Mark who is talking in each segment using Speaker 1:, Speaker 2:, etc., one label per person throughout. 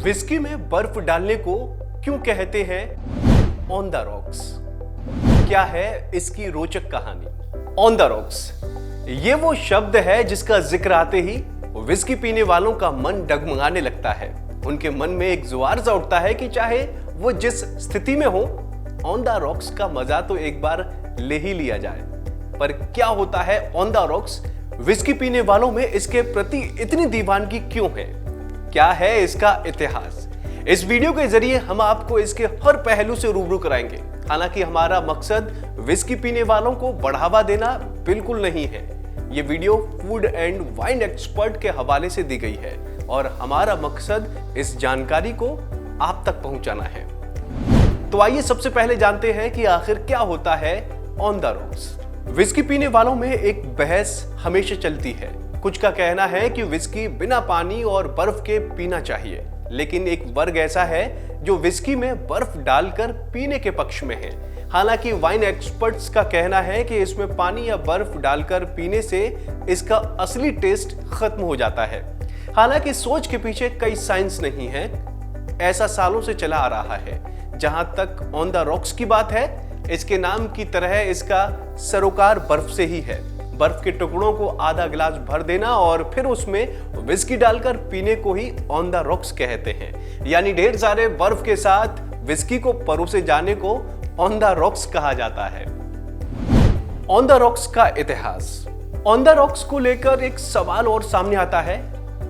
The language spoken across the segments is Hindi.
Speaker 1: विस्की में बर्फ डालने को क्यों कहते हैं ऑन द रॉक्स? क्या है इसकी रोचक कहानी? ऑन द रॉक्स ये वो शब्द है जिसका जिक्र आते ही विस्की पीने वालों का मन डगमगाने लगता है। उनके मन में एक जुआर सा उठता है कि चाहे वो जिस स्थिति में हो, ऑन द रॉक्स का मजा तो एक बार ले ही लिया जाए। पर क्या होता है ऑन द रॉक्स? विस्की पीने वालों में इसके प्रति इतनी दीवानगी क्यों है? क्या है इसका इतिहास? इस वीडियो के जरिए हम आपको इसके हर पहलू से रूबरू कराएंगे। हालांकि हमारा मकसद विस्की पीने वालों को बढ़ावा देना बिल्कुल नहीं है। ये video food and wine expert के हवाले से दी गई है और हमारा मकसद इस जानकारी को आप तक पहुंचाना है। तो आइए सबसे पहले जानते हैं कि आखिर क्या होता है ऑन द रॉक्स। विस्की पीने वालों में एक बहस हमेशा चलती है। कुछ का कहना है कि विस्की बिना पानी और बर्फ के पीना चाहिए, लेकिन एक वर्ग ऐसा है जो विस्की में बर्फ डालकर पीने के पक्ष में है। हालांकि वाइन एक्सपर्ट्स का कहना है कि इसमें पानी या बर्फ डालकर पीने से इसका असली टेस्ट खत्म हो जाता है। हालांकि सोच के पीछे कई साइंस नहीं है। ऐसा सालों से चला आ रहा है। जहां तक ऑन द रॉक्स की बात है, इसके नाम की तरह इसका सरोकार बर्फ से ही है। बर्फ के टुकड़ों को आधा गिलास भर देना और फिर उसमें विस्की डालकर पीने को ही ऑन द रॉक्स कहते हैं। यानी ढेर सारे बर्फ के साथ विस्की को परोसे जाने को ऑन द रॉक्स कहा जाता है। ऑन द रॉक्स का इतिहास। ऑन द रॉक्स को लेकर एक सवाल और सामने आता है।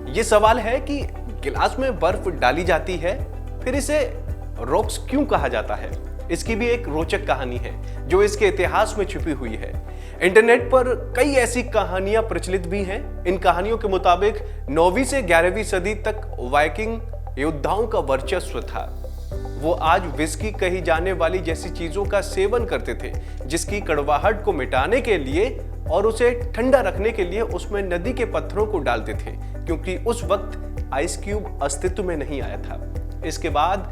Speaker 1: यह सवाल है कि गिलास में बर्फ डाली जाती है, फिर इसे रॉक्स क्यों कहा जाता है? इसकी भी एक रोचक कहानी है जो इसके इतिहास में छुपी हुई है। इंटरनेट पर कई ऐसी कहानियां प्रचलित भी हैं। इन कहानियों के मुताबिक 9वीं से 11वीं सदी तक वाइकिंग योद्धाओं का वर्चस्व था। वो आज विस्की कही जाने वाली जैसी चीजों का सेवन करते थे, जिसकी कड़वाहट को मिटाने के लिए और उसे ठंडा रखने के लिए उसमें नदी के पत्थरों को डालते थे, क्योंकि उस वक्त आइस क्यूब अस्तित्व में नहीं आया था। इसके बाद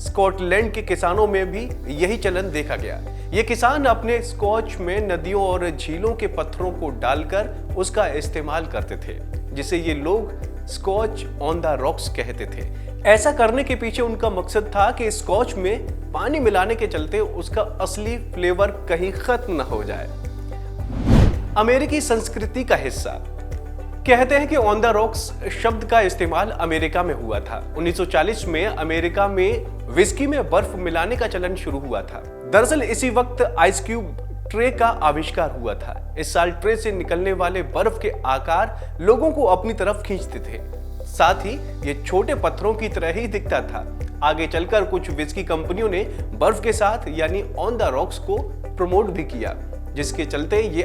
Speaker 1: स्कॉटलैंड के किसानों में भी यही चलन देखा गया। ये किसान अपने स्कॉच में नदियों और झीलों के पत्थरों को डालकर उसका इस्तेमाल करते थे, जिसे ये लोग स्कॉच ऑन द रॉक्स कहते थे। ऐसा करने के पीछे उनका मकसद था कि स्कॉच में पानी मिलाने के चलते उसका असली फ्लेवर कहीं खत्म न हो जाए। अमेरिकी संस्कृति का हिस्सा। कहते हैं कि ऑन द रॉक्स शब्द का इस्तेमाल अमेरिका में हुआ था। 1940 में अमेरिका में विस्की में बर्फ मिलाने का चलन शुरू हुआ था। दरअसल इसी वक्त आइस क्यूब ट्रे का आविष्कार हुआ था। इस साल ट्रे से निकलने वाले बर्फ के आकार लोगों को अपनी तरफ खींचते थे। साथ ही ये छोटे पत्थरों की तरह ही दिखता था। आगे चलकर कुछ विस्की कंपनियों ने बर्फ के साथ यानी ऑन द रॉक्स को प्रमोट भी किया, जिसके चलते ये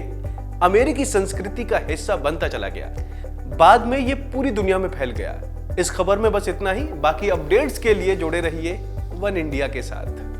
Speaker 1: अमेरिकी संस्कृति का हिस्सा बनता चला गया। बाद में ये पूरी दुनिया में फैल गया। इस खबर में बस इतना ही। बाकी अपडेट्स के लिए जुड़े रहिए वन इंडिया के साथ।